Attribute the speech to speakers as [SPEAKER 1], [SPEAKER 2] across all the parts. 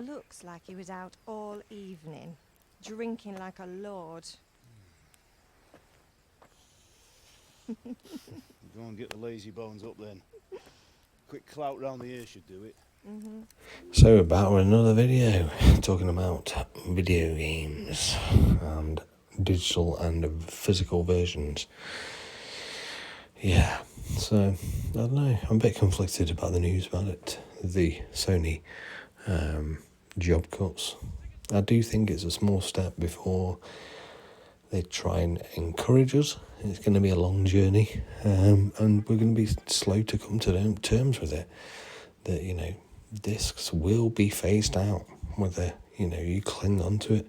[SPEAKER 1] Looks like he was out all evening, drinking like a lord.
[SPEAKER 2] Go and get the lazy bones up then. Quick clout round the ear should do it.
[SPEAKER 3] So back with another video talking about video games and digital and physical versions. Yeah, so I don't know, I'm a bit conflicted about the news about it, the Sony job cuts. I do think it's a small step before they try and encourage us. It's going to be a long journey, and we're going to be slow to come to terms with it, that, you know, discs will be phased out, whether, you know, you cling on to it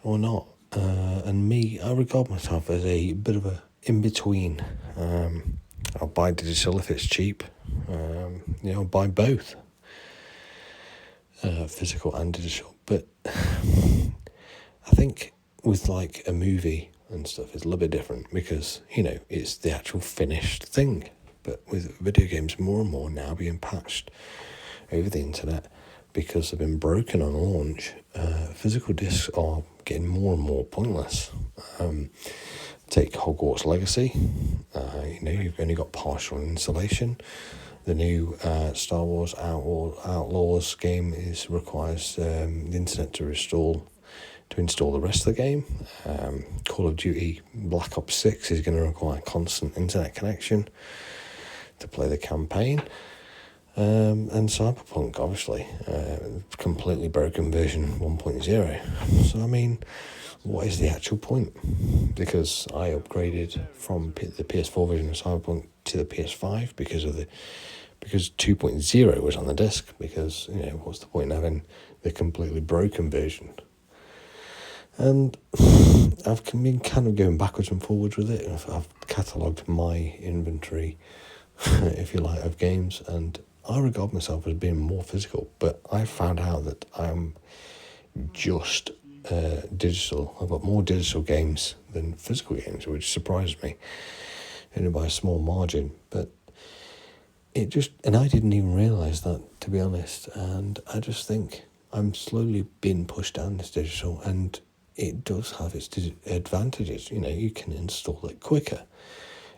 [SPEAKER 3] or not. And me, I regard myself as a bit of a in-between. I'll buy digital if it's cheap. I'll buy both, physical and digital. But I think with like a movie and stuff, it's a little bit different because, you know, it's the actual finished thing. But with video games, more and more now being patched over the internet because they've been broken on launch, physical discs are getting more and more pointless. Take Hogwarts Legacy. You've only got partial installation. The new Star Wars Outlaws game requires the internet to install the rest of the game. Call of Duty Black Ops 6 is going to require constant internet connection to play the campaign. And Cyberpunk, obviously, completely broken version 1.0. So, I mean, what is the actual point? Because I upgraded from the PS4 version of Cyberpunk to the PS5 because 2.0 was on the disc. Because, you know, what's the point in having the completely broken version? And I've been kind of going backwards and forwards with it. I've catalogued my inventory, if you like, of games, and I regard myself as being more physical, but I found out that I'm just digital. I've got more digital games than physical games, which surprised me, only by a small margin. But I didn't even realise that, to be honest, and I just think I'm slowly being pushed down this digital, and it does have its advantages. You know, you can install it quicker.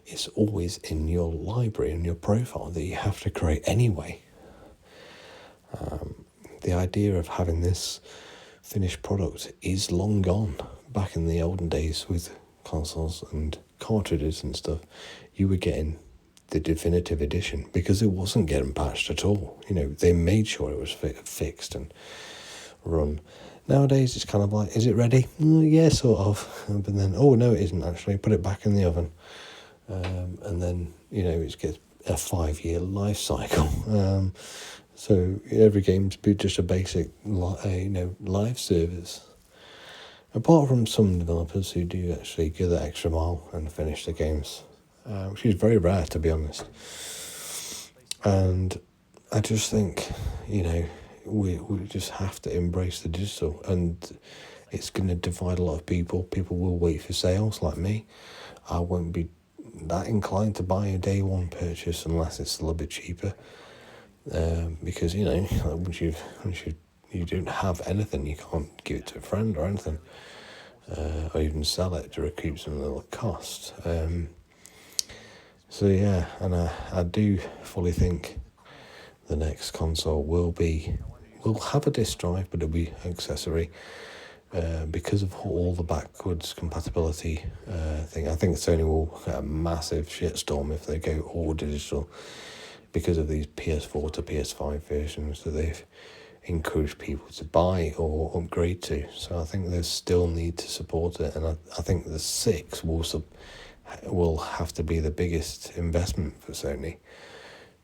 [SPEAKER 3] It's always in your library and your profile that you have to create anyway. The idea of having this finished product is long gone. Back in the olden days with consoles and cartridges and stuff, you were getting the definitive edition because it wasn't getting patched at all. You know, they made sure it was fixed and run. Nowadays, it's kind of like, is it ready? Yeah, sort of. But then, oh, no, it isn't actually. Put it back in the oven. And then, you know, it gets a 5-year life cycle. So every game's just a basic, live service. Apart from some developers who do actually go the extra mile and finish the games, which is very rare, to be honest. And I just think, you know, we just have to embrace the digital, and it's going to divide a lot of people. People will wait for sales, like me. I won't be that inclined to buy a day one purchase unless it's a little bit cheaper, because, you know, once you don't have anything, you can't give it to a friend or anything, or even sell it to recoup some little cost. So yeah, and I do fully think the next console will have a disc drive, but it'll be accessory. Because of all the backwards compatibility thing, I think Sony will get a massive shitstorm if they go all digital because of these PS4 to PS5 versions that they've encouraged people to buy or upgrade to. So I think they still need to support it, and I think the 6 will have to be the biggest investment for Sony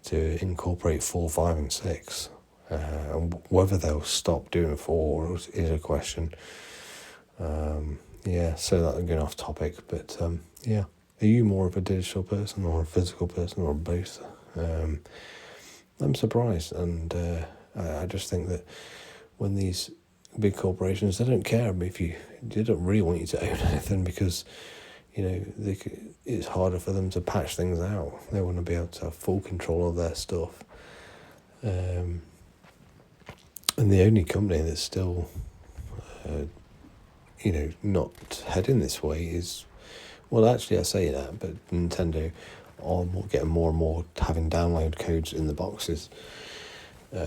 [SPEAKER 3] to incorporate 4, 5 and 6. And whether they'll stop doing 4 is a question. So that I'm going off topic, but are you more of a digital person or a physical person or both? I'm surprised, and I just think that when these big corporations, they don't care if they don't really want you to own anything, because, you know, it's harder for them to patch things out. They want to be able to have full control of their stuff. And the only company that's still, not heading this way is, well, actually, I say that, but Nintendo are getting more and more having download codes in the boxes,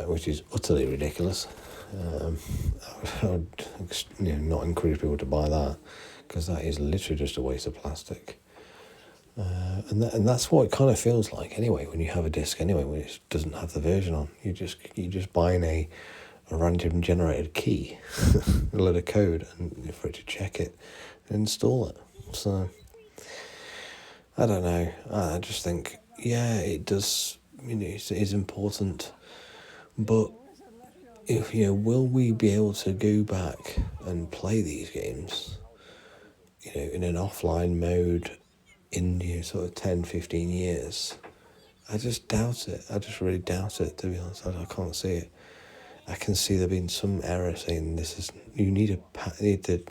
[SPEAKER 3] which is utterly ridiculous. I would, not encourage people to buy that, because that is literally just a waste of plastic. And that's what it kind of feels like anyway when you have a disc anyway, when it doesn't have the version on. You're just buying a random generated key, a load of code, and for it to check it and install it. So I don't know. I just think, yeah, it does. It is important, but if will we be able to go back and play these games, in an offline mode in sort of 10, 15 years? I just doubt it. I just really doubt it, to be honest. I can't see it. I can see there being some error saying you need the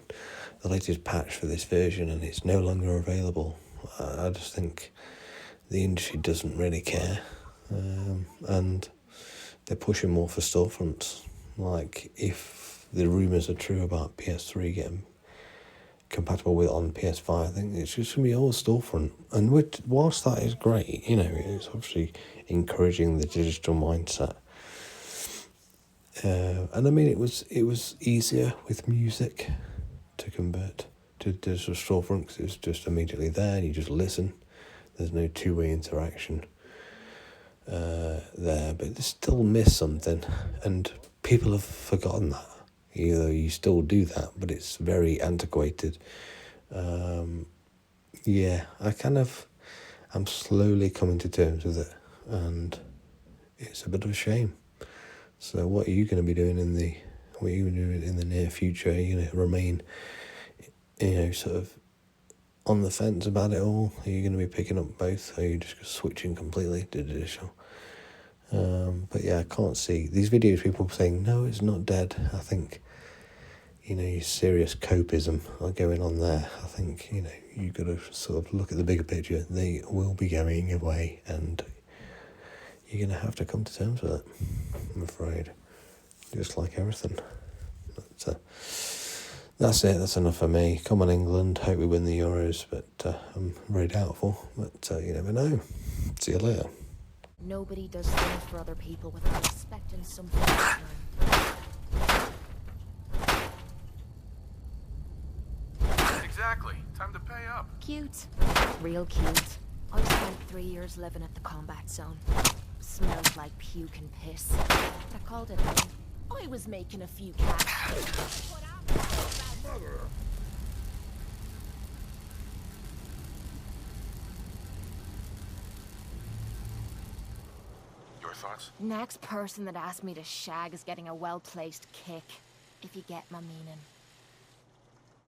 [SPEAKER 3] latest patch for this version and it's no longer available. I just think the industry doesn't really care, and they're pushing more for storefronts. Like, if the rumours are true about PS3 getting compatible with on PS5, I think it's just going to be all storefront. And whilst that is great, it's obviously encouraging the digital mindset. And I mean, it was easier with music to convert to digital storefront, because it's just immediately there and you just listen. There's no two-way interaction there, but they still miss something, and people have forgotten that. You still do that, but it's very antiquated. I'm slowly coming to terms with it, and it's a bit of a shame. So what are you going to be doing in the near future? Are you going to remain, sort of on the fence about it all? Are you going to be picking up both? Or are you just switching completely to digital? But yeah, I can't see these videos. People saying no, it's not dead. I think serious copism are going on there. I think you've got to sort of look at the bigger picture. They will be going away, and you're going to have to come to terms with it, I'm afraid. Just like everything. But that's it. That's enough for me. Come on, England. Hope we win the Euros, but I'm very doubtful. But you never know. See you later.
[SPEAKER 4] Nobody does things for other people without expecting something in return.
[SPEAKER 5] Exactly. Time to pay up.
[SPEAKER 4] Cute. Real cute. I spent 3 years living at the combat zone. Smelled like puke and piss. I called it home. I was making a few cash.
[SPEAKER 5] Your thoughts?
[SPEAKER 4] Next person that asks me to shag is getting a well-placed kick. If you get my meaning.